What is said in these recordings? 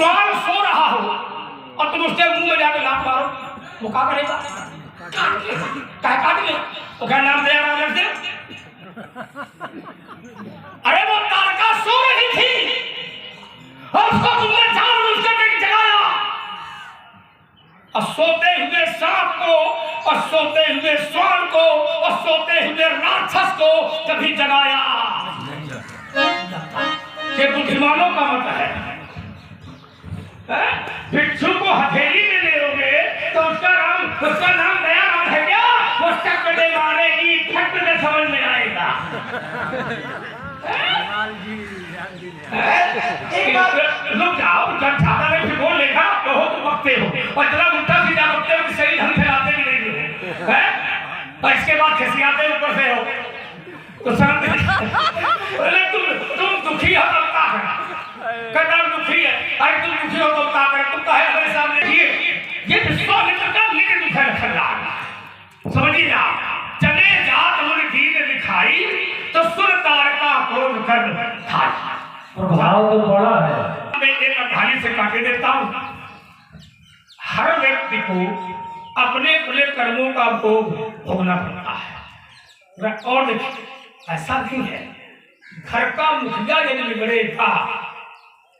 स्वान सो रहा हो और तुम उसके मुंह में जाके लात मारो, वो क्या करेगा? काट ले। तो क्या नाम दिया रावण से? अरे वो तारका सो रही थी और उसको तुमने जानबूझ कर जगाया, और सोते हुए सांप को और सोते हुए स्वान को और सोते हुए राक्षस को कभी जगाया। ये बुद्धिमानों का मत है। भिक्षु को हथेली में ले लोगे तो उसका नाम नया नाम है क्या? वो चक्कर मारेगी, फट से समझ में आएगा। लोग जाओ, जब ज्यादा नहीं बोल लेगा बहुत वक्ते हो और जरा उल्टा सीधा वक्ते हो, सही ढंग से लाते भी नहीं हो, और इसके बाद खिसियाते ऊपर से हो तो तुम दुखी हो लगता है, कदम दुखी है। अरे तुम दुखी हो तो क्या करें? तुम कहे हमारे सामने ये विश्वामित्र का लेकिन दुखा रखा समझिए ना। चले जात उन दीन दिखाई तो सुर तारका क्रोध कर खाई। प्रभाव तो बड़ा है। मैं एक अध्याय से काटे देता हूँ। हर व्यक्ति को अपने अपने कर्मों का भोग भोगना पड़ता है। और देखिए ऐसा नहीं है, घर का मुखिया यदि बिगड़ेगा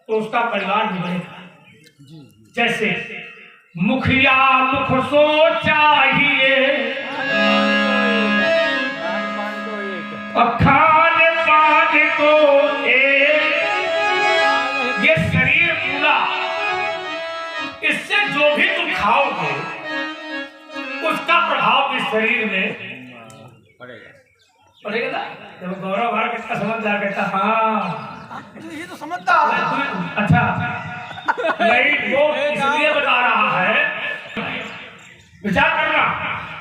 तो उसका परिवार बिगड़ेगा। जैसे मुखिया मुख सो चाहिए, खान पान को एक, ये शरीर पूरा, इससे जो भी तुम खाओगे उसका प्रभाव इस शरीर में पड़ेगा ना। जब गौरव भार कितना समझदार कहता हाँ ये तो समझदार है। अच्छा नहीं, वो इसलिए बता रहा है, विचार करना,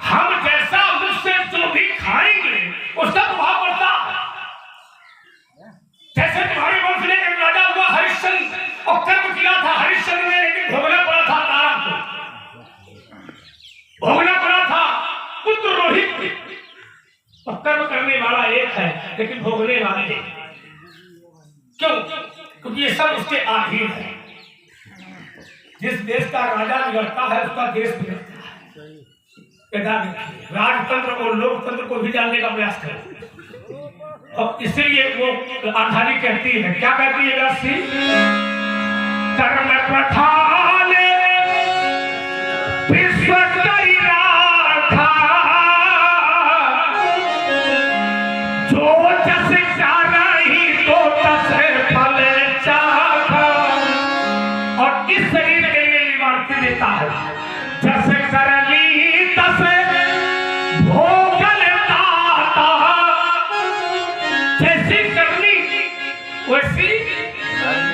हम जैसा मुझसे जो भी खाएंगे उसका प्रभाव पड़ता है। जैसे तुम्हारे वंश ने एक राजा हुआ हरिश्चंद्र और कर्म किया था हरिश्चंद्र ने, लेकिन भोगना पड़ा था तारा को, भोगना पड़ा था पुत्र रोहित। और कर्म करने वाला एक है लेकिन भोगने वाले क्यों? क्योंकि ये सब उसके अधीन है। जिस देश का राजा बिगड़ता है उसका देश बिगड़ता है। राजतंत्र और लोकतंत्र को भी जानने का प्रयास करें। और इसीलिए वो आधारी कहती है, क्या कहती है राशि? कर्म प्रधान विश्व करी राखा, जो जस चाही तो तस फल चाखा। और इस शरीर के लिए इमारती देता है, जस करली तस भोगल दाता। जैसी करनी वैसी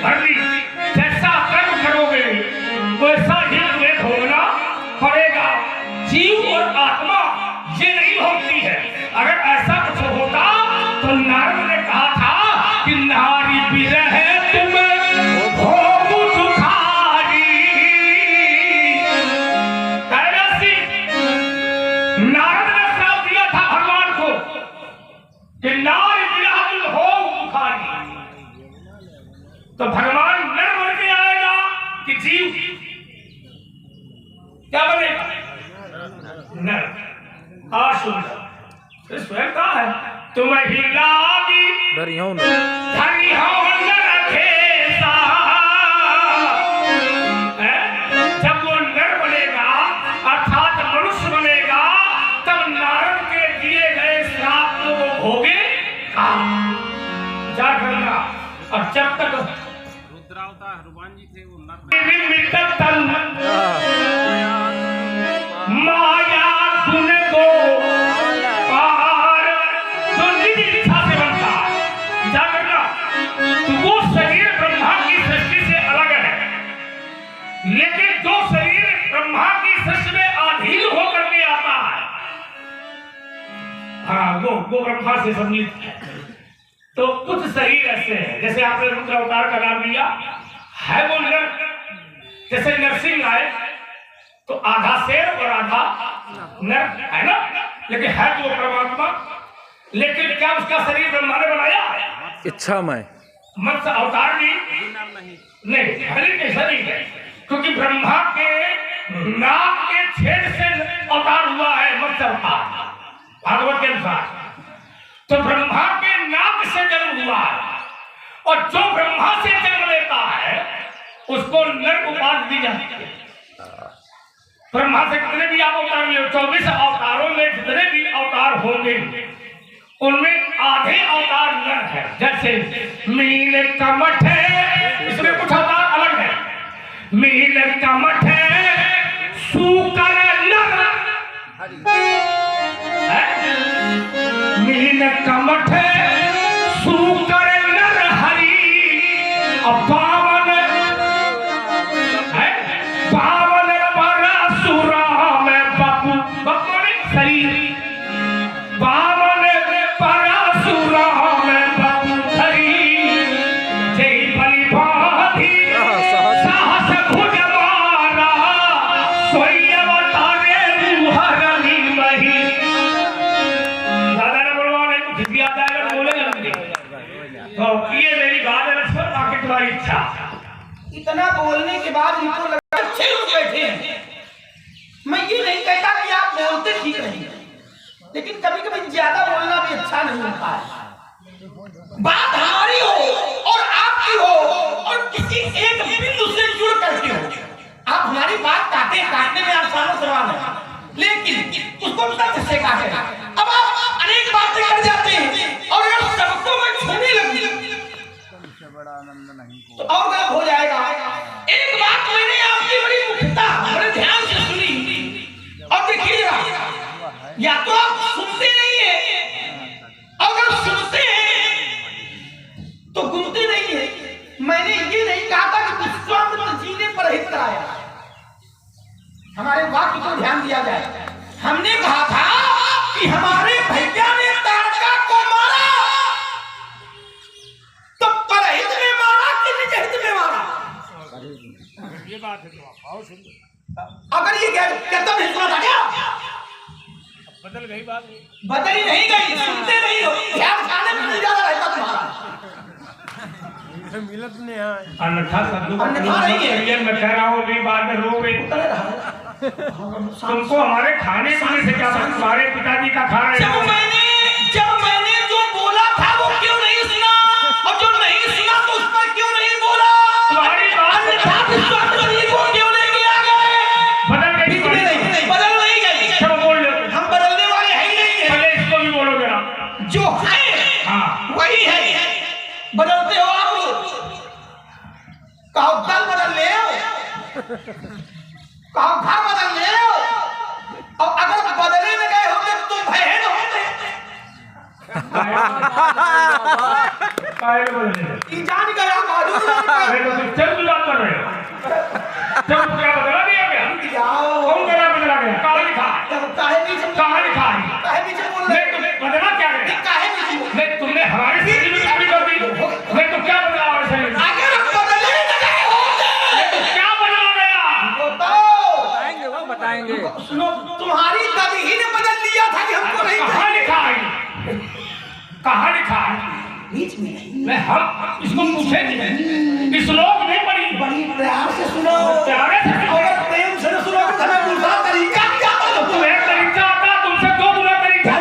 भरनी, जैसा कर्म करोगे वैसा ही तुम्हें भोगना पड़ेगा। जीव और आत्मा ये नहीं होती है। अगर ऐसा कुछ होता तो नारद ने कहा था कि नारी विरह तुम भोग दुखारी। नारद ने श्राप दिया था भगवान को कि नारी विरह तुम भोग दुखारी। तो भगवान नर बन के आएगा कि जीव क्या बनेगा? नर। सुंदर स्वयं कहा है, तुम ही लागी धरियो न रखे सा। जब वो नर बनेगा अर्थात मनुष्य बनेगा, तब नारद के दिए गए श्राप को वो भोगेगा। विचार करना। और जब तक रुद्रावतार हनुमान जी थे वो नर माया गुण को पार इच्छा से बनता है। क्या करना? तो वो शरीर ब्रह्मा की सृष्टि से अलग है, लेकिन जो शरीर ब्रह्मा की सृष्टि में अधीन होकर के आता है, हाँ वो ब्रह्मा से सम्मिलित है। तो कुछ शरीर ऐसे हैं, जैसे आपने रुद्र अवतार का नाम लिया है, वो नर, जैसे नरसिंह आए तो आधा शेर और आधा नर है ना, लेकिन है तो परमात्मा। लेकिन क्या उसका शरीर ब्रह्मा ने बनाया? इच्छा में मत्स्य अवतार भी नर नहीं। नहीं, हरिण ऐसा नहीं है, क्योंकि ब्रह्मा के नाक के छेद से अवतार हुआ है मत्स्य अवतार भागवत के अनुसार। तो ब्रह्मा के नाक से जन्म हुआ है, और जो ब्रह्मा से जन्म लेता है उसको नर उपाधि दी जाती है। ब्रह्मा से कितने भी आप अवतार ले, 24 अवतारों में जितने भी अवतार होंगे उनमें आधे अवतार नर है। जैसे मील कमठ है, इसमें कुछ अवतार अलग है। मील कमठ है, सूकर नर है, मील कमठ है, सूकर नर हरि, पावन है, पावन परशुराम बपु बपु शरीर, पावन परशुराम बपु हरि, जय बलि बाधी साहस भुज मारा, सोई अवतारे मुहरनि मही। दादा ने बोलवा नहीं तो खिसिया जाएगा, बोलेगा नहीं। तो ये मेरी बात है, लक्ष्मण, बाकी तुम्हारी इच्छा। इतना बोलने के बाद इनको लगा अच्छे लोग बैठे हैं। मैं ये नहीं कहता कि आप बोलते ठीक नहीं, लेकिन कभी कभी ज्यादा बोलना भी अच्छा नहीं होता है। बात हमारी हो और आपकी हो और किसी एक बिंदु से जुड़ करके हो, आप हमारी बात काटने में आप सालों सवाल है, लेकिन उसको तथ्य से काटे। अब आप अनेक बातें कर जाते हैं और अगर सबको मैं छूने लगी तो और गलत हो जाएगा। एक बात मैंने आपकी बड़ी मुख्यता बड़े ध्यान से सुनी, और देखिएगा, या तो आप सुनते नहीं है, अगर सुनते हैं तो गुनते नहीं है। मैंने ये नहीं कहा था कि विश्वामित्र जी ने परहित कराया, हमारे वाक्य को ध्यान दिया जाए। हमने कहा था कि हमारे भैया ने तारका को मारा तो परहित में मारा कि निज हित में मारा? ये बात है, तो आओ सुन। अगर ये कहता नहीं सुना था क्या? बदल गई बात, बदली नहीं गई, सुनते नहीं हो, ध्यान खाने में नहीं ज्यादा रहता तुम्हारा। मिलत नहीं है, अन्यथा सद्दू अन्यथा नहीं है। मैं कह रहा हूँ भी बाद में रोवे। तुमको हमारे खाने पीने से क्या, तुम्हारे पिताजी का खा रहे हो। जब मैंने जो बोला था वो क्यों नहीं सुना, और जो नहीं सुना तो उस पर क्यों नहीं बोला? तुम्हारी बात अन्यथा विश्वामित्र जी को क्यों लेके आ गए? बदल गई, बदल नहीं गई। चलो बोल लो, हम बदलने वाले हैं ही नहीं है। पहले इसको भी बोलो जरा। जो है हाँ, वही है, बदलते हो आप लोग। कहो दल बदल ले आओ, कहो घर बदल ले आओ, और अगर बदले में गए होते तो तुम बहन होते। काहे बोले? ई जान गया बाजू अरे तो तुम चल बात कर रहे हो। जब क्या बदला दिया गया? जाओ। कौन बदला गया? कहाँ लिखा? तब काहे पीछे कहाँ लिखा है? काहे पीछे बोल रहे? नहीं, तुम्हें बदला क्या गया? काहे पीछे बोल? नहीं, तुमने हमारी स्थिति में चोरी कर दी। नहीं तो क्या बदला वैसे? अगर बदले में गए होते तो क्या बदला गया? बताओ। वो बताएंगे। सुनो, तुम्हारी दादी ही ने बदल लिया था कि हमको नहीं कहाँ लिखा है? कहाँ लिखा है? बीच में नहीं। मैं हम इसको पूछेंगे, इस लोग नहीं पढ़ी। बड़ी प्यार से सुनो, प्यारे से सुनो। अगर प्रेम से सुनोगे तो हमें दूसरा तरीका क्या आता? तुम्हें एक तरीका आता, तुमसे दो बुरा तरीका।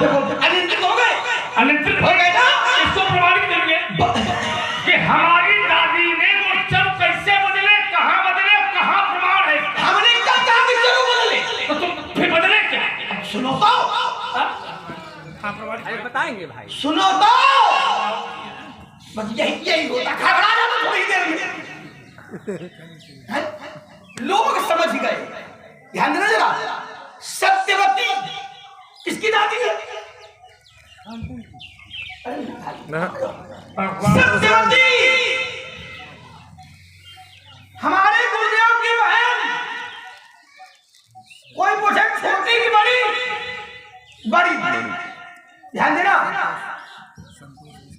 देखो अनियंत्रित हो गए, अनियंत्रित हो गए ना? इसको प्रमाणित करिए कि हमारी दादी ने वो चल कैसे बदले, कहाँ बदले, कहाँ प्रमाण है? हमने क्या कहा कि जरूर बदले? तो तुम फिर बदले क्या? सुनो तो, बताएंगे भाई। सुनो तो, बस यही होता। घबरा जाना थोड़ी देर में, हैं? लोग समझ गए। ध्यान देना जरा, सत्यवती किसकी दादी है? सत्यवती हमारे गुरुदेव की बहन। कोई पूछे छोटी की बड़ी? बड़ी। ध्यान देना।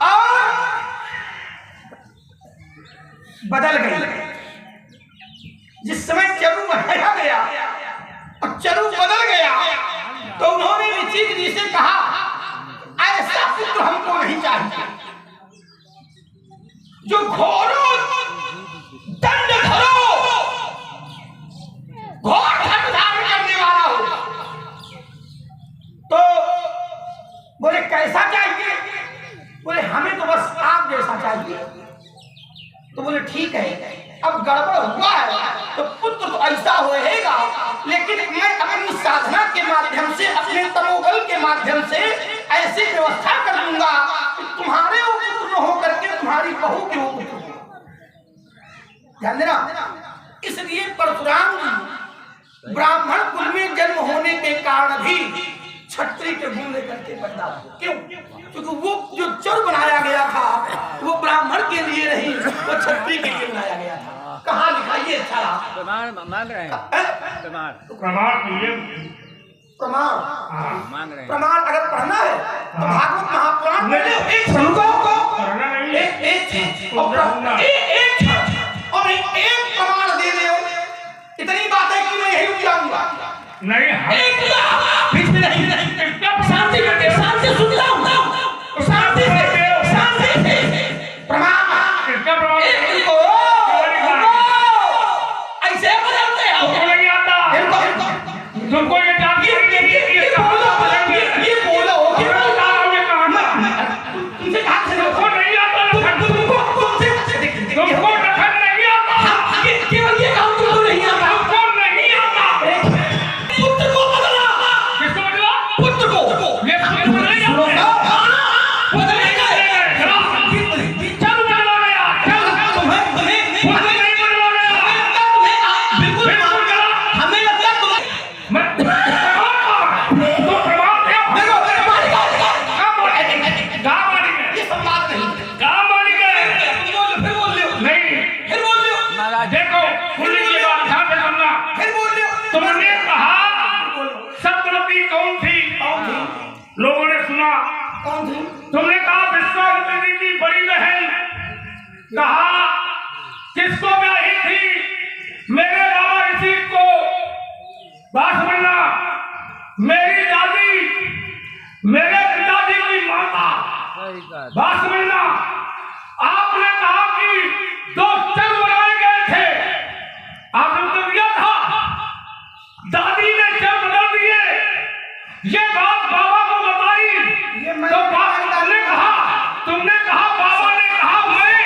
और बदल गई। जिस समय चरु बहाया गया और चरु बदल गया तो उन्होंने ऋषि जी से कहा, ऐसा पुत्र हमको नहीं चाहिए। जो घोरो दंड धरो, घोर दंड धारण करने वाला हो। तो बोले कैसा चाहिए? बोले हमें तो बस आप जैसा चाहिए। तो बोले ठीक है, अब गड़बड़ हुआ है तो पुत्र तो ऐसा होएगा, लेकिन मैं अपनी साधना के माध्यम से, अपने तमोबल के माध्यम से ऐसी व्यवस्था कर दूंगा कि तुम्हारे वो पुत्र न होकर के तुम्हारी बहू के वो पुत्र हो। ध्यान देना, इसलिए परशुराम जी ब्राह्मण कुल में जन्म होने के कारण भी क्षत्रिय के गुण लेकर के पैदा हुए। क्यों? क्योंकि वो जो चर बनाया गया था वो ब्राह्मण के लिए नहीं, वो क्षत्रिय के लिए बनाया गया था। कहाँ लिखा ये? अच्छा प्रमाण मांग रहे हैं, प्रमाण प्रमाण मांग रहे हैं। प्रमाण अगर पढ़ना है तो भागवत महापुराण में एक श्लोकों को एक और एक प्रमाण दे दो। इतनी बात है कि मैं यही रुक जाऊंगा। नहीं शांति करके, शांति सुन लो, शांति से प्रमाण इसका प्रमाण इनको ऐसे बदलते हो। नहीं आता तुमको ये जाति ये बोलो तुमसे कहा तुमको नहीं आता, तुमको रखन नहीं आता, केवल ये काम तुमको नहीं आता। तुमको नहीं आता। पुत्र को बदला, किसको बदला? पुत्र को ये बदलेगा, बदलेगा। चल बदला गया, चल तुम्हें नहीं बदला गया, बिल्कुल हमें लगता है मैं तो प्रभाव क्या देखो गाँव वाली में ये संवाद नहीं, गाँव वाली में फिर बोल लो, नहीं। फिर बोल लो, महाराज देखो सुन लीजिएगा, ध्यान से सुनना। फिर बोल लो। तुमने कहा सत्यवती कौन थी? लोगों ने सुना। कौन थी? तुमने कहा विश्वामित्र जी की बड़ी बहन। कहा किसको ब्याही थी? मेरे बाबा ऋषि को। बात समझना, मेरी दादी मेरे पिताजी की माता। सही कहा। बात समझना, आपने कहा कि दो चर बनाए गए थे, आपने उत्तर दिया था दादी ने चर बदल दिए। ये बात बाबा को बताई तो तुमने कहा बाबा ने कहा मैं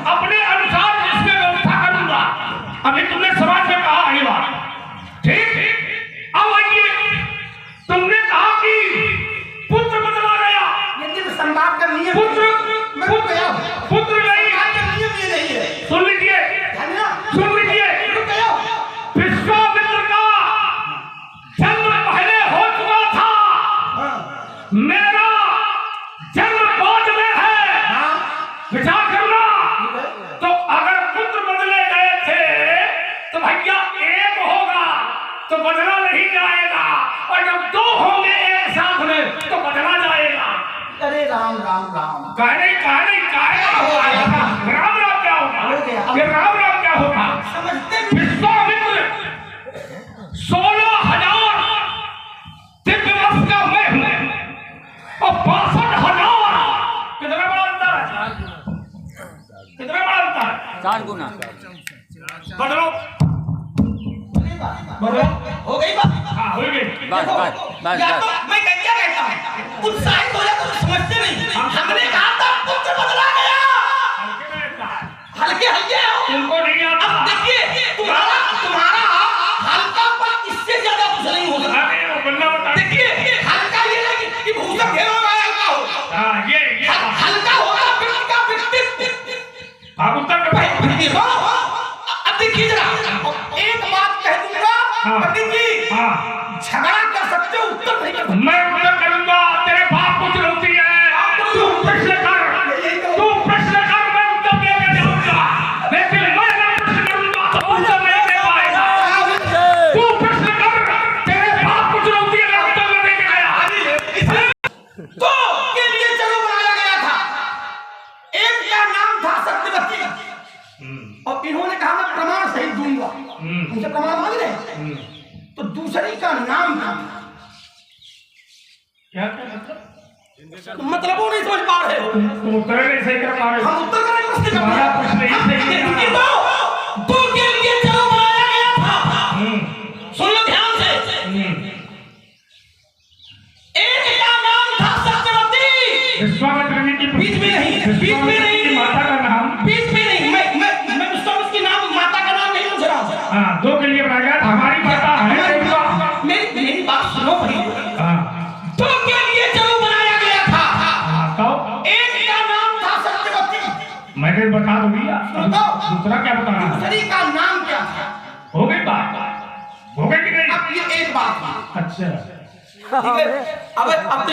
अपने अनुसार इसमें व्यवस्था करूंगा। अभी तुमने समाज में कहा ये बात, ठीक? अब आइए, तुमने कहा कि पुत्र बदला गया। ये संवाद का नियम, पुत्र मैं रुक गया। पुत्र नहीं, संवाद का नियम ये नहीं है। सुन लीजिए, ध्यान देना, सुन लीजिए। रुक गया। विश्वामित्र का जन्म पहले हो चुका था, मेरा जन्म बाद में है। विचार करना। तो अगर पुत्र बदले गए थे तो भैया एक होगा तो बदला नहीं जाएगा, और जब दो होंगे एक साथ में तो बदला जाएगा। अरे राम राम राम, कहने राम राम क्या होता? ये राम राम क्या होता? समझते भी विश्वामित्र 16,000 दिव्य वर्ष का मैं हूं और 62,000। कितना बड़ा अंतर है? कितना बड़ा अंतर है? 4 गुना। बदलो, हो गई बात। हाँ हो गई। बस बस बस या बस। तो मैं क्या कहता हूँ, उत्साहित हो जाए तो समझते नहीं। हमने कहा था पुत्र बदला गया, हल्के हल्के हो। तुमको नहीं आता। अब देखिए तुम्हारा हल्कापन इससे ज्यादा कुछ नहीं हो सकता। अरे वो बंदा बता। देखिए हल्का ये नहीं कि भूषण घेरा हुआ है, हल्का हो। हाँ ये हल्का होगा व्यक्ति का व्यक्तित्व। आप उत्तर कर पाए। अब देखिए जरा, एक बात कह दूंगा पंडित जी, हाँ झगड़ा कर सकते हो, उत्तर नहीं कर सकते। मैं उत्तर करूंगा। तेरे बाप को चुनौती है, तू प्रश्न कर, मैं उत्तर देने जाऊंगा। लेकिन मैं अगर प्रश्न करूंगा तो उत्तर नहीं दे पाएगा। तू प्रश्न कर, तेरे बाप को चुनौती है, मैं उत्तर नहीं दे गया। तो के लिए चलो बनाया गया था। एक का नाम था सत्यवती, और इन्होंने कहा मैं प्रमाण सहित दूंगा। मुझे प्रमाण मांग रहे हैं। तो दूसरी का नाम क्या था? क्या मतलब? मतलब वो नहीं समझ पा रहे हो। तुम उत्तर नहीं सही कर पा रहे हो। हम उत्तर करें प्रश्न का तुम्हारा प्रश्न यही सही है। ये दो के लिए चलो बनाया गया था। सुन लो ध्यान से। एक का नाम था सत्यवती। विश्वामित्र जी की बीच में नहीं, बीच में नहीं, की माता का नाम, बीच में नहीं, मैं विश्वामित्र की नाम माता का नाम नहीं पूछ रहा हूं। हाँ, दो के लिए बनाया गया था। हमारी माता है देवता। मेरी बात सुनो भाई। हाँ, दो के लिए चलो बनाया गया था। तो एक का नाम था सत्यवती। मैंने बता दो दिया। सुनो। दूसरा क्या बताना है? दूसरी का नाम क्या था? हो गई बात, हो गई कि नहीं? अब ये एक बात है। अच्छा, ठीक है। अब तो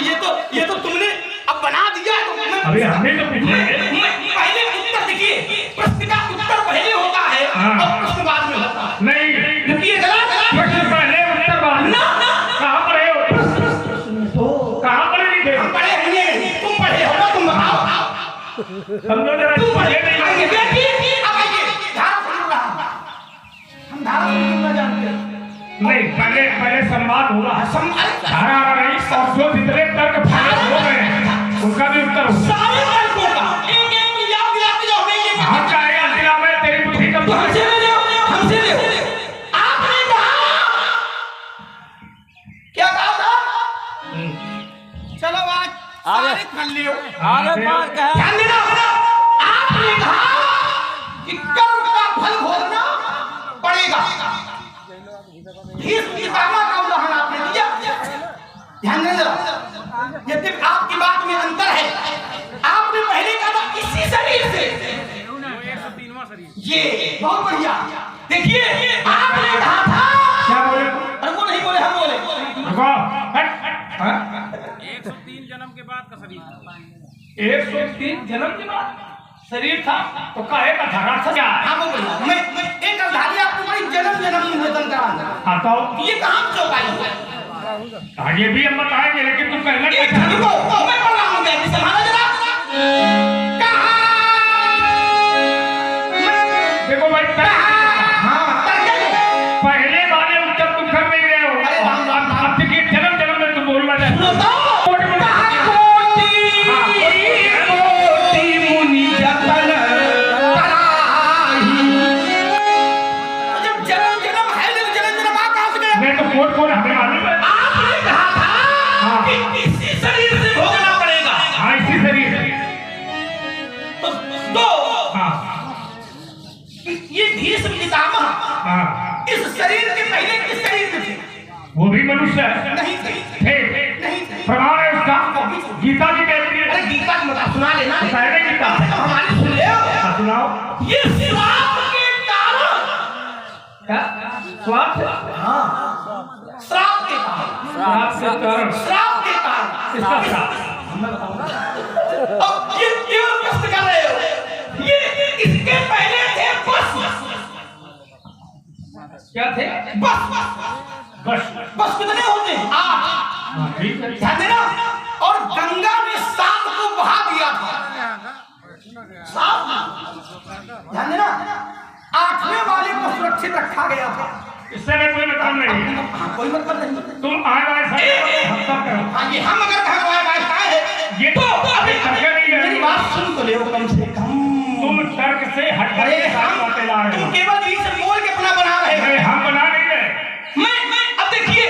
ये तो तुमने अब बना दिया है। तो अभी हमने तो पूछे। पहले उत्तर देखिए, प्रश्न का उत्तर पहले होता है और प्रश्न बाद में होता है। नहीं, देखिए गलत प्रश्न पहले उत्तर बाद। ना ना कहाँ पढ़े हो? कहाँ पढ़े लिखे? हम पढ़े नहीं, तुम पढ़े हो ना, तुम बताओ। समझो जरा, तुम पढ़े मुझे नहीं आइए, मालूम। बैठिए, अब आइए, धारा सुन रहा हूं। हम धारा सुन ना जानते। नहीं, पहले संवाद हो रहा है। धारा आ रही और जो जितने तर्क फाइनल हो गए हैं उनका भी उत्तर हो। सारे तर्कों का एक एक याद दिलाते जाओ। हम चाहेगा जिला में तेरी बुद्धि कब तो हमसे ले लो, हमसे ले लो। आपने कहा क्या कहा था? चलो आज सारे कर लियो। आगे बात कहे ध्यान देना। आपने कहा कि कर्म का फल भोगना पड़ेगा। इस पितामह का उदाहरण आपने दिया। ध्यान देना। यदि आपकी बात में अंतर है, आपने पहले कहा था इसी शरीर से। 103वां शरीर। ये बहुत बढ़िया। देखिए आपने कहा था। क्या बोले? अरे वो नहीं बोले, हम बोले। रुको, हट, हाँ? 103 जन्म के बाद का शरीर। 103 जन्म के बाद शरीर था तो काहे का था? राक्षस क्या है? हाँ वो बढ़िया। मैं एक अवधारी आपको बड़ी जन्म जन्म निवेदन करा। आता ये कहाँ चौपाई है? आगे भी हम बताएंगे, लेकिन तुम कहना क्या एक चाहते रुको, हो? मैं पढ़ रहा हूँ, मैं संभालो जरा। देखो भाई, हाँ, पहले वाले उत्तर तुम कर नहीं रहे हो। अरे राम राम राम। अब देखिए, जन्म जन्म में तुम बोलना चाहते सुनो हो। तो। कोटि मुनि जतन कराही। तो जब जन्म जन्म है, जब जन्म जन्म आ कहाँ से गया? नहीं तो कोट कोट हमें मालूम है। आपने कहा था कि इसी शरीर से भोगना पड़ेगा। हाँ, इसी शरीर से। तो हाँ, ये भीष्म पितामह हाँ, इस शरीर के पहले किस शरीर में थे? वो भी मनुष्य है। नहीं थे। थे, नहीं थे। प्रमाण है उसका। गीता जी कहती है। अरे गीता की मत सुना लेना। पहले गीता। कम से कम हमारी सुन ले। हाँ, सुनाओ। ये श्राप के कारण। क्या? स्वार्थ? हाँ, श्राप के कारण। श्राप के कारण। श्राप के कारण। किसका श्राप? अब ये केवल प्रश्न कर रहे हो। ये इसके पहले थे बस। क्या थे? बस बस कितने होते हैं? 8। हाँ, ठीक है। ध्यान देना। और गंगा ने 7 को बहा दिया था। 7। ध्यान देना। 8वें वाले को सुरक्षित रखा गया था। इससे में कोई मतलब नहीं है। हाँ, कोई मतलब नहीं। तुम आए वाले सारे हफ्ता करो। हाँ, ये हम अगर घर वाले बात है, ये तो अभी तर्क नहीं मेरी है। बात सुन तो ले कम से कम। तुम तर्क से हट कर अरे के सारी बातें ला रहे तुम हो। केवल बीच से बोल के अपना बना रहे हो। नहीं, हम बना नहीं रहे। मैं अब देखिए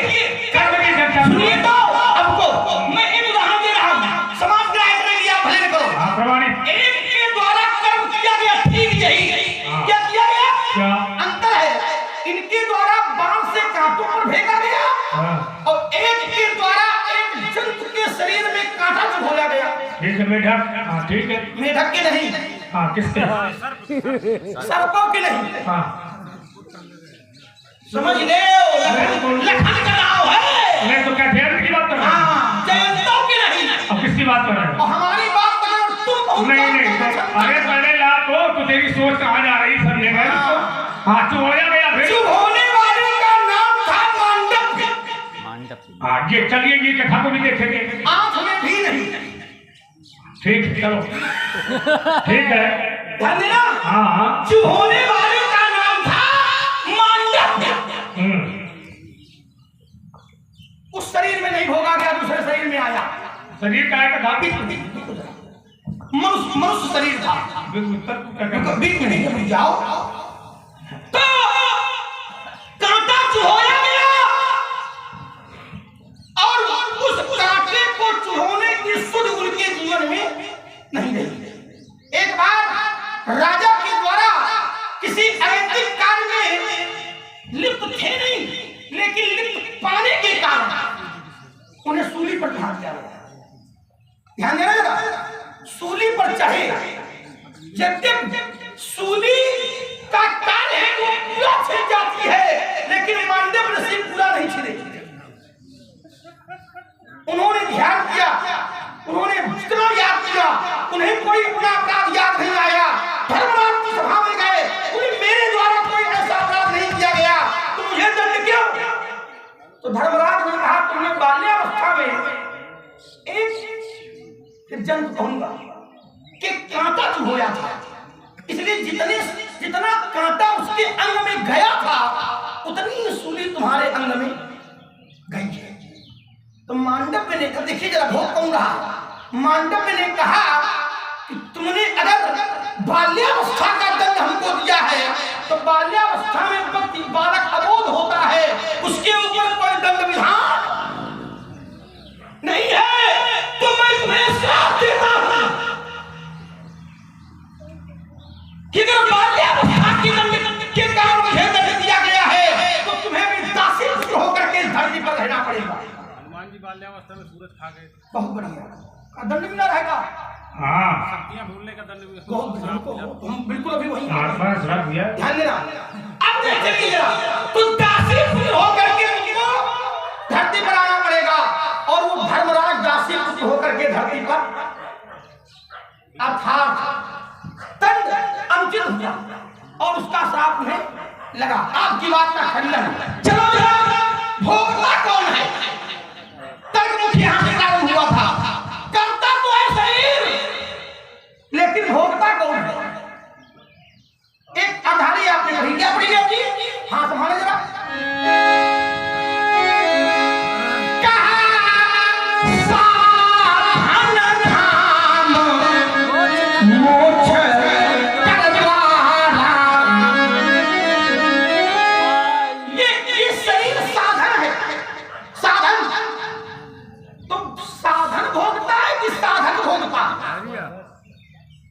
कर्म की चर्चा सुनिए तो आपको मैं एक उदाहरण दे रहा हूँ। समाज का इतना लिया भले न करो। हाँ, प्रमाणित। एक के द्वारा कर्म किया गया ठीक यही। क्या किया गया? क्या? अंतर है। इनके द्वारा बाण से कांटों पर फेंका गया हाँ, और एक के द्वारा एक जंतु के शरीर में कांटा चुभोया गया। ठीक है मेढक। हाँ, ठीक है। मेढक के नहीं, हाँ, किसके? सर्पों के नहीं। हाँ, समझ ले, लखन का नाम है। नहीं तो क्या जयंत की बात कर रहे हो? हाँ, जयंतों के नहीं। अब किसकी बात कर रहे हो? और हमारी बात अगर तुम बहुत नहीं, तो अरे पहले ला तो तेरी सोच कहाँ जा रही समझेगा इसको। हाँ, चुभोया गया फिर। चुप होने वाले का नाम था मांडव्य। मांडव। आगे चलिए, ये कथा को भी देखेंगे। आंख में भी नहीं। ठीक है, चलो। ठीक है। ध्यान देना। हाँ, हाँ। चुप होने वाले का नाम था मांडव्य। उस शरीर में नहीं भोगा गया, दूसरे शरीर में आया। शरीर का एक धापी। मनुष्य शरीर था। उत्तर को क्या कहना? बीच में नहीं रुक जाओ। तो कांटा चुहोया गया और उस कांटे को चुहोने की सुध उनके जीवन में नहीं रही। एक बार राजा के द्वारा किसी अनैतिक कार्य में लिप्त थे नहीं, लेकिन लिप्त पाने के कारण उन्हें सूली पर चढ़ा दिया गया। ध्यान देना जरा, सूली पर चढ़े। यद्यप सूली का कार्य है वो पूरा छिड़ जाती है, लेकिन मानदेव ऋषि पूरा नहीं छिड़े। उन्होंने ध्यान किया, उन्होंने जितना याद किया, उन्हें कोई अपना अपराध याद नहीं आया। धर्मराज की सभा में गए, उन्हें मेरे द्वारा कोई ऐसा अपराध नहीं किया गया, तो मुझे दंड क्यों? तो धर्मराज ने कहा, तुमने बाल्यावस्था में एक जंत कहूंगा कि कांटा चुभोया था, इसलिए जितना कांटा उसके अंग में गया था उतनी सूली तुम्हारे अंग में गई है। तो मांडव्य ने कहा, देखिए जरा बहुत कौन रहा, मांडव्य ने कहा कि तुमने अगर बाल्यावस्था का दंड हमको दिया है तो बाल्यावस्था में व्यक्ति बालक अबोध होता है, उसके ऊपर कोई दंड विधान नहीं है, तो मैं तुम्हें श्राप देता हूं कि अगर बाल्यावस्था की दंड के कारण मुझे दंड दिया गया है तो तुम्हें भी दासी होकर के धरती पर रहना पड़ेगा। हनुमान जी बाल्यावस्था में सूरज खा गए, बहुत बढ़िया, दंड मिला रहेगा। हाँ, शक्तियां भूलने का दंड भी हम बिल्कुल अभी वही आत्मा श्राप दिया। ध्यान देना। अब देखिए जरा, तो दासी होकर के तुमको धरती पर आना पड़ेगा, और वो धर्मराज दासी पुत्र होकर के धरती पर अर्थात दंड अनुचित हुआ और उसका श्राप में लगा। आपकी बात का खंडन। चलो जरा, भोगता कौन है? तर्कमुख यहां से प्रारंभ हुआ था। करता तो है शरीर, लेकिन भोगता कौन है? एक आधारी आपने कही, क्या पढ़ी आपकी? हाँ संभाले जरा।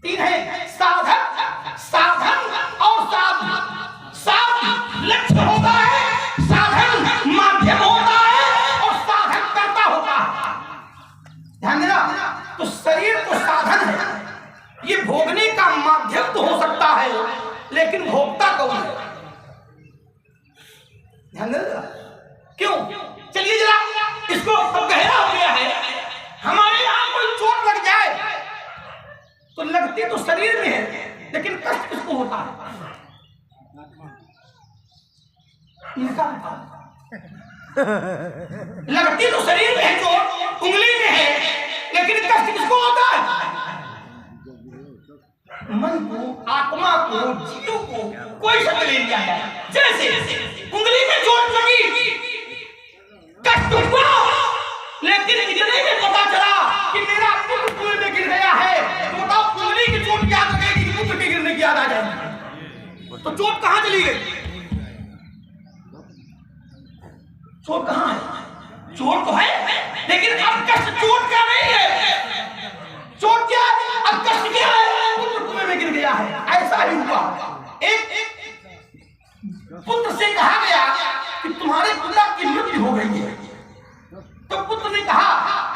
तीन है, साधक, साधन और साध्य। साध्य लक्ष्य होता है, साधन माध्यम होता है और साधन कर्ता होता है। ध्यान देना। तो शरीर तो साधन है, ये भोगने का माध्यम तो हो सकता है, लेकिन भोक्ता कौन है? ध्यान देना। क्यों? चलिए जरा, इसको तो गहरा हो गया है। हमारे यहां कोई चोट लग जाए तो लगती तो शरीर में है, लेकिन कष्ट किसको होता है? इनका लगती तो शरीर में है, चोट उंगली में है, लेकिन कष्ट किसको होता है? मन को, आत्मा को, जीव को कोई शब्द ले लिया है। जैसे उंगली में चोट लगी, कष्ट हुआ, लेकिन इतने में पता चला कि मेरा पुत्र कुएं में गिर गया है, तो बताओ उंगली की चोट याद लगेगी कि पुत्र के गिरने की याद आ जाएगी? तो चोट कहां चली गई? चोट कहां है? चोट तो है, लेकिन अब कष्ट चोट का नहीं है। चोट क्या है? अब कष्ट क्या है? पुत्र कुएं में गिर गया है। ऐसा ही हुआ। एक पुत्र से कहा गया कि तुम्हारे पिता की मृत्यु हो गई है। तो पुत्र ने कहा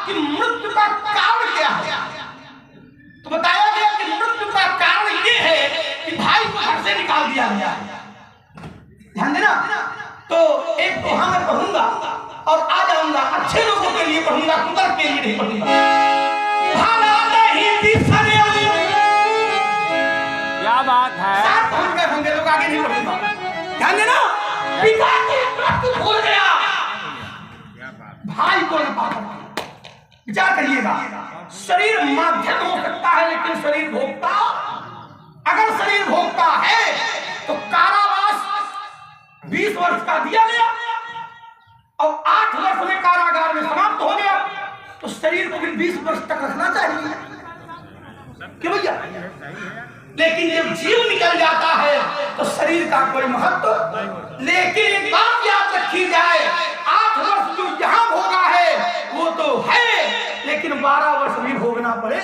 कि मृत्यु का कारण क्या है? तो बताया गया कि मृत्यु का कारण ये है कि भाई को घर से निकाल दिया गया। ध्यान देना। तो एक दोहा मैं पढ़ूंगा और आ जाऊंगा, अच्छे लोगों के लिए पढ़ूंगा, कुदरत के लिए नहीं पढ़ूंगा। क्या बात है? साथ पहुंच गए होंगे लोग, आगे नहीं पढ़ूंगा। ध्यान देना। पिता की मृत्यु भूल गया, भाई को न पाकर। विचार करिएगा, शरीर माध्यम हो सकता है, लेकिन शरीर भोगता। अगर शरीर भोगता है तो कारावास 20 वर्ष का दिया गया और 8 वर्ष में कारागार में समाप्त हो गया, तो शरीर को भी 20 वर्ष तक रखना चाहिए। क्यों भैया? लेकिन जब जीव निकल जाता है तो शरीर का कोई महत्व। लेकिन एक बात याद रखी जाए, 8 वर्ष जो यहाँ भोगा है वो तो है, लेकिन 12 वर्ष भी भोगना पड़े।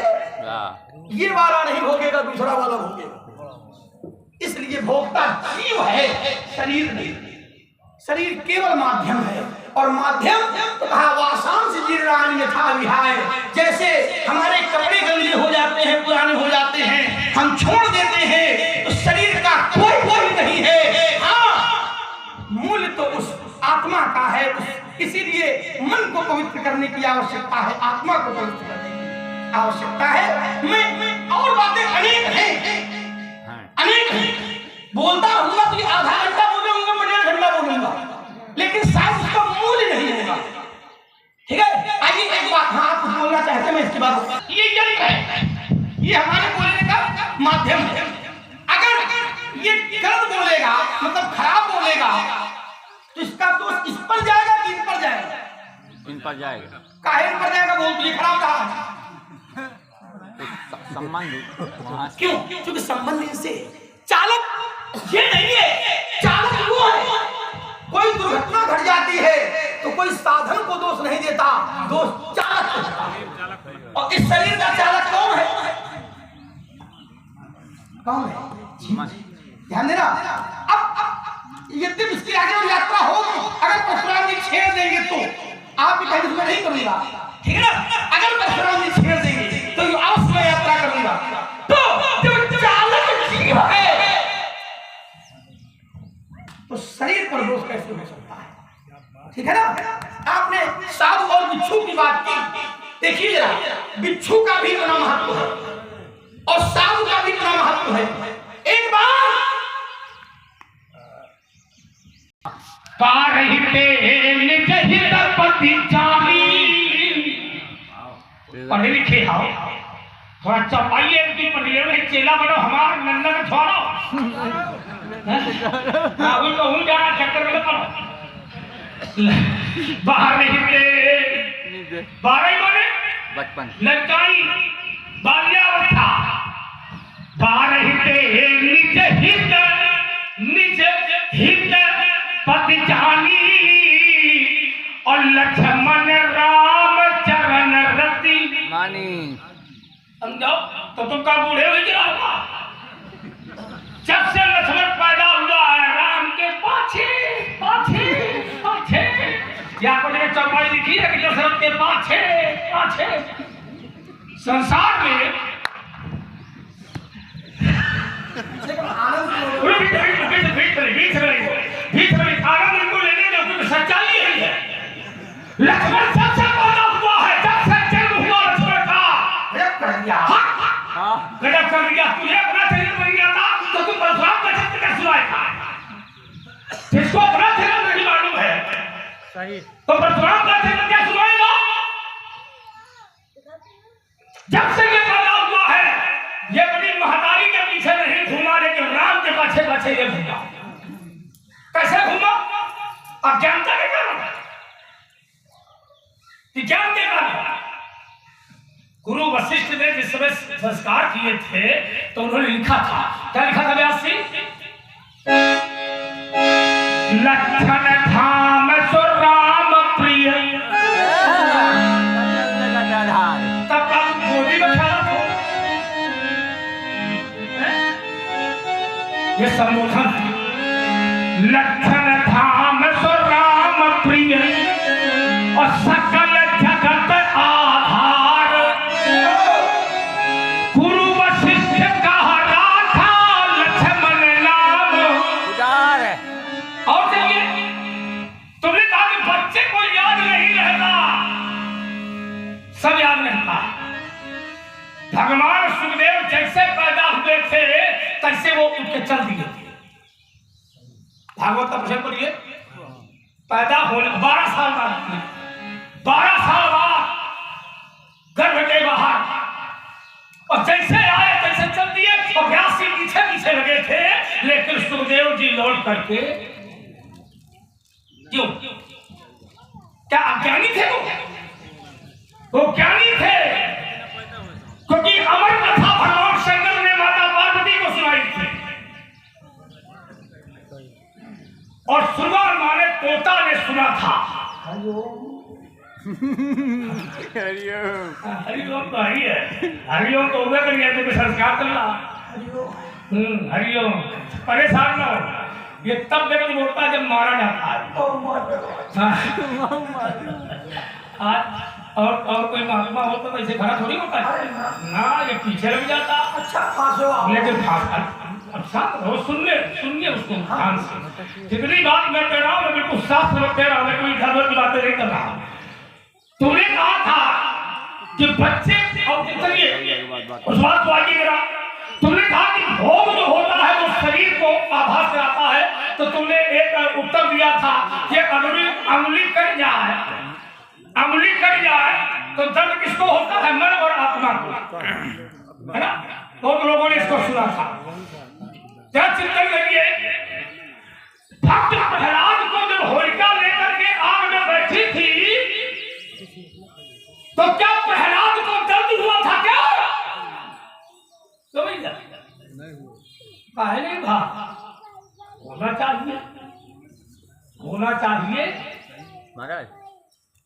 ये वाला नहीं भोगेगा, दूसरा वाला भोगेगा। इसलिए भोगता जीव है, शरीर नहीं। शरीर केवल माध्यम है, और माध्यम तो कहा वासांश जीर्णानि यथा विहाय। जैसे हमारे कपड़े गंदे हो जाते हैं, पुराने हो जाते हैं, हम छोड़ देते हैं, तो शरीर का कोई नहीं है। हाँ, मूल तो उस आत्मा का है। इसीलिए मन को पवित्र करने की आवश्यकता है, आत्मा को पवित्र करने की आवश्यकता है। मैं और बातें अनेक हैं, बोलता रहूंगा तो आधा घंटा बोलूंगा, मैं 1.5 घंटा बोलूंगा, लेकिन शायद उसका मूल्य नहीं होगा। ठीक है, आइए एक बात, हाँ आप कुछ बोलना चाहते हैं, मैं इसके बाद ये यही है, ये हमारे बोलने का माध्यम है। अगर ये गलत बोलेगा, मतलब खराब बोलेगा, तो इसका दोष इस पर जाएगा कि इन पर जाएगा? इन पर जाएगा। काहे इन पर जाएगा? बोल, ये खराब कहा संबंध क्यों? क्योंकि संबंध इनसे चालक ये नहीं है, चालक वो है। कोई दुर्घटना घट जाती है तो कोई साधन को दोष नहीं देता, दोष चालक को देता है। और इस शरीर का चालक कौन है? कौन है? ध्यान देना। अब यद्यप इसके आगे वो यात्रा होगी, अगर परशुराम जी छेड़ देंगे तो आप भी कहीं इसमें नहीं करूंगा, ठीक है ना? अगर परशुराम जी छेड़ देंगे तो अवश्य मैं यात्रा करूंगा। तो जो चालक जीव है तो शरीर पर दोष कैसे हो सकता है? ठीक है ना? आपने साधु और बिच्छू की बात की, देखिए जरा, बिच्छू का भी बड़ा महत्व है और साधु का भी बड़ा महत्व है। एक बार पढ़े लिखे आओ, थोड़ा चपाइए की पढ़िए में चेला बनो, हमार नंदन छोड़ो। अभी तो हूँ जाना चक्कर में पड़ो। बाहर नहीं थे, 12 माने बचपन लड़काई बाल्यावस्था, 12 थे निज हित पति जानी, और लक्ष्मण राम चरण रति मानी। समझो तो तुम का बूढ़े हो जाओगा। जब से लक्ष्मण पैदा हुआ है, राम के पाछे पाछे पाछे, या कुछ ने चौपाई लिखी है कि दशरथ के पाछे पाछे। संसार में आनंद इनको लेने दो, क्योंकि सच्चाई यही है। लक्ष्मण सबसे पैदा हुआ है, जब से जन्म हुआ लक्ष्मण का गजब कर दिया। तुझे अपना चरित्र नहीं आता तो तुम परशुराम का चरित्र क्या सुनाएगा? जिसको अपना चरित्र नहीं मालूम है सही, तो परशुराम का चरित्र क्या सुनाएगा? जब से ये पैदा हुआ है, ये बड़ी महतारी के पीछे नहीं घूमा, लेकिन राम के पाछे पाछे ये घूमा। कैसे घूमा? अज्ञानता के कारण, ज्ञान के कारण। गुरु वशिष्ठ ने जिस समय संस्कार किए थे तो उन्होंने लिखा था, क्या लिखा था व्यास जी? लखन धाम सुराम प्रिय, तब आप गोदी में खड़ा हो। ये संबोधन है, लखन धाम सुराम प्रिय और सकल जगत आधार, गुरु वशिष्ठ कहा राधा लक्ष्मण नाम उदार। और चलिए, तुमने कहा कि बच्चे को याद नहीं रहता, सब याद रहता। भगवान सुखदेव जैसे पैदा हुए थे तैसे वो उठ के चल दिए थे। भागवत का प्रश्न पढ़िए, पैदा होने 12 साल बाद, 12 साल बाद गर्भ के बाहर, और जैसे आए तैसे चल दिए। और व्यास जी पीछे पीछे लगे थे, लेकिन सुखदेव जी लौट करके, क्यों? क्या अज्ञानी थे वो ज्ञानी थे, क्योंकि अमर कथा भगवान शंकर ने माता पार्वती को और सुना माने तोता ने सुना था। हरिओम। हरिओम तो ही है, हरिओम तो उगे करिए तो संस्कार चल रहा। हरिओम परेशान ना हो, ये तब व्यक्ति बोलता है जब मारा जाता है। और कोई महात्मा होता तो ऐसे खड़ा थोड़ी होता है ना, ये पीछे लग जाता। अच्छा फांसो लेकिन अच्छा वो सुनिए उसको ध्यान से। जितनी बात मैं कह रहा हूँ मैं बिल्कुल साफ समझ कह रहा हूँ, मैं कोई इधर उधर की बातें नहीं कर रहा हूँ। तूने कहा था कि बच्चे और चलिए उस बात को आगे करा। तुमने कहा कि भोग जो होता है वो शरीर को आभास कराता है, तो तुमने एक उत्तर दिया था कि अंगुली कट जाए, अंगुली कट जाए तो दर्द किसको होता है? मन और आत्मा को, है ना? बहुत लोगों ने इसको सुना था। क्या चिंतन करिए, भक्त प्रहलाद को जब होलिका लेकर के आग में बैठी थी तो क्या प्रहलाद को दर्द हुआ था क्या? तो नहीं था, होना चाहिए, होना चाहिए। महाराज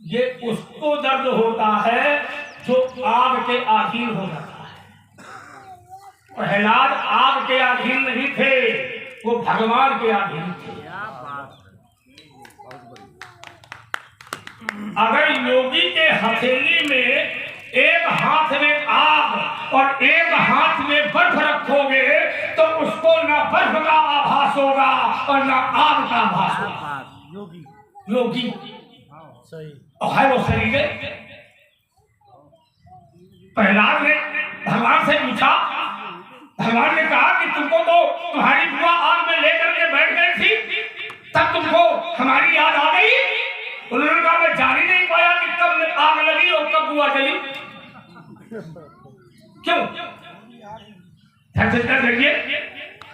ये उसको दर्द होता है जो आग के अधीन हो जाता है। प्रहलाद आग के अधीन नहीं थे, वो भगवान के अधीन थे। अगर योगी के हथेली में एक हाथ में आग और एक हाथ में बर्फ रखोगे तो उसको ना बर्फ का आभास होगा और ना आग का आभास होगा। योगी और है वो शरीर। प्रहलाद ने भगवान से पूछा, भगवान ने कहा कि तुमको तो तुम्हारी बुआ आग में लेकर के बैठ गई थी, तब तुमको हमारी याद आ गई। उन्होंने कहा मैं जान ही नहीं पाया कि कब आग लगी और कब बुआ जली। क्यों?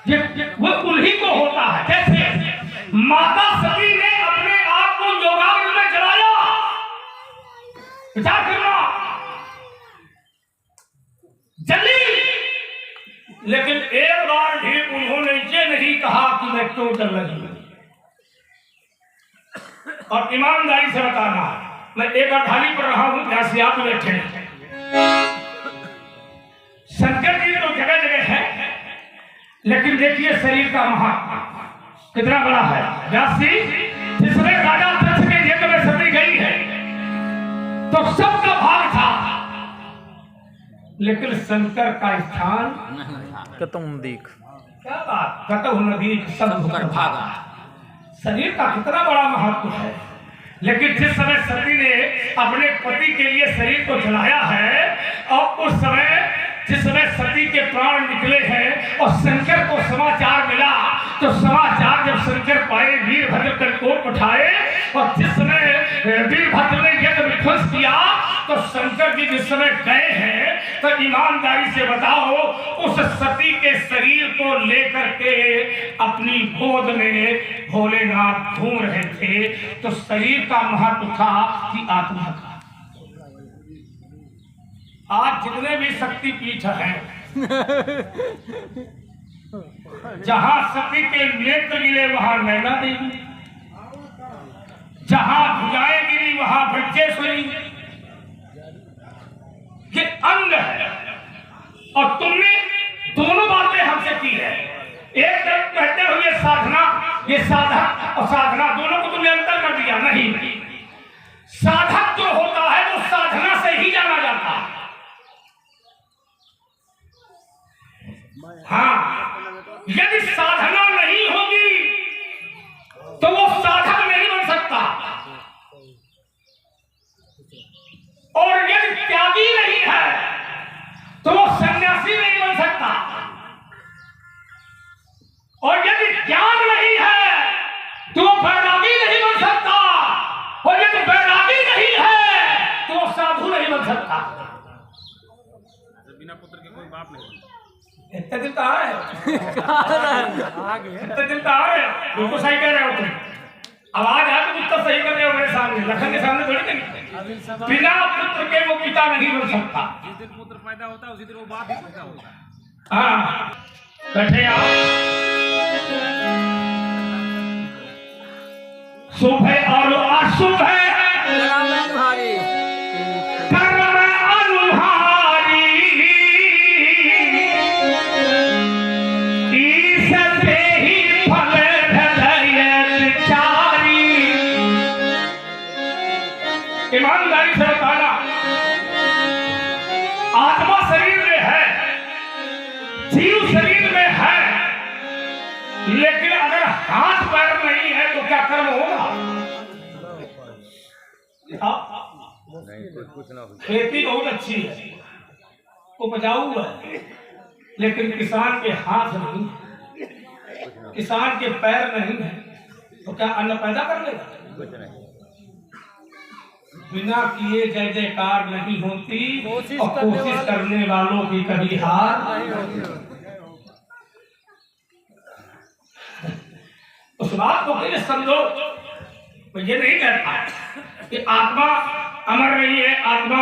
ये वो उन्हीं को होता है। जैसे माता सती ने अपने आप को योगाग्नि में जलाया, विचार करना, जली, लेकिन एक बार भी उन्होंने ये नहीं कहा कि मैं क्यों जल रही हूं। और ईमानदारी से बताना, मैं एक अठाली पर रहा हूं जैसे आप बैठे हैं। शंकर जी तो जगह जगह है, लेकिन देखिए शरीर का महात्मा कितना बड़ा है। व्यासी जिसमें राजा दक्ष के यज्ञ में सती गई है तो सबका भाग था, लेकिन शंकर का स्थान तुम देख क्या बात, कतहु न दीख सब होकर भागा। शरीर का कितना बड़ा महत्व है। लेकिन जिस समय सती ने अपने पति के लिए शरीर को जलाया है और उस समय जिस समय सती के प्राण निकले हैं और शंकर को समाचार मिला, तो समाचार जब शंकर पाए, वीरभद्र कर कोट उठाए और जिस समय वीरभद्र ने यज्ञ विध्वंस किया तो शंकर जी जिस समय गए हैं तो ईमानदारी से बताओ, उस सती के शरीर को लेकर के अपनी गोद में भोलेनाथ घूम रहे थे। तो शरीर का महत्व था कि आत्मा का। आज जितने भी शक्तिपीठ हैं, जहां सती के नेत्र गिरे वहां नैना देवी, जहां भुजाएं गिरी वहां ब्रजेश्वरी, ये अंग है। और तुमने दोनों बातें हमसे की है। एक तरफ कहते हुए साधना, ये साधक और साधना दोनों को तुमने अंतर कर दिया। नहीं, साधक जो होता है वो साधना से ही जाना जाता है। हाँ, यदि साधना नहीं होगी तो वो साधक नहीं बन सकता, और यदि त्यागी नहीं है तो वो सन्यासी नहीं बन सकता, और यदि ज्ञान नहीं है तो वो बैरागी नहीं बन सकता, और यदि बैरागी नहीं है तो वो साधु नहीं बन सकता। बिना पुत्र के कोई बाप नहीं। इतना दिन कहाँ है? इतना दिन कहाँ है? बिल्कुल सही कह रहे हो तुम। आवाज आ तो उत्तर सही कर रहे हो मेरे सामने, लखन के सामने थोड़ी करेंगे। बिना पुत्र के वो पिता नहीं बन सकता। जिस दिन पुत्र पैदा होता है उसी दिन वो बाप भी पैदा होता है। हाँ, बैठे आप। शुभ और अशुभ कर्म अनुहारी कर्म अनुहारी ईश से ही फल धैर्य चारी। ईमानदारी से बताना, आत्मा शरीर में है, जीव शरीर में है, लेकिन अगर हाथ पैर नहीं है तो क्या कर्म होगा? खेती बहुत अच्छी है, उपजाऊ है, लेकिन किसान के हाथ नहीं है, किसान के पैर नहीं है, तो क्या अन्न पैदा कर लेगा? बिना किए जय जयकार नहीं होती, और कोशिश करने वालों की कभी हार नहीं होती। उस बात को पहले समझो। तो ये नहीं कहता कि आत्मा अमर नहीं है, आत्मा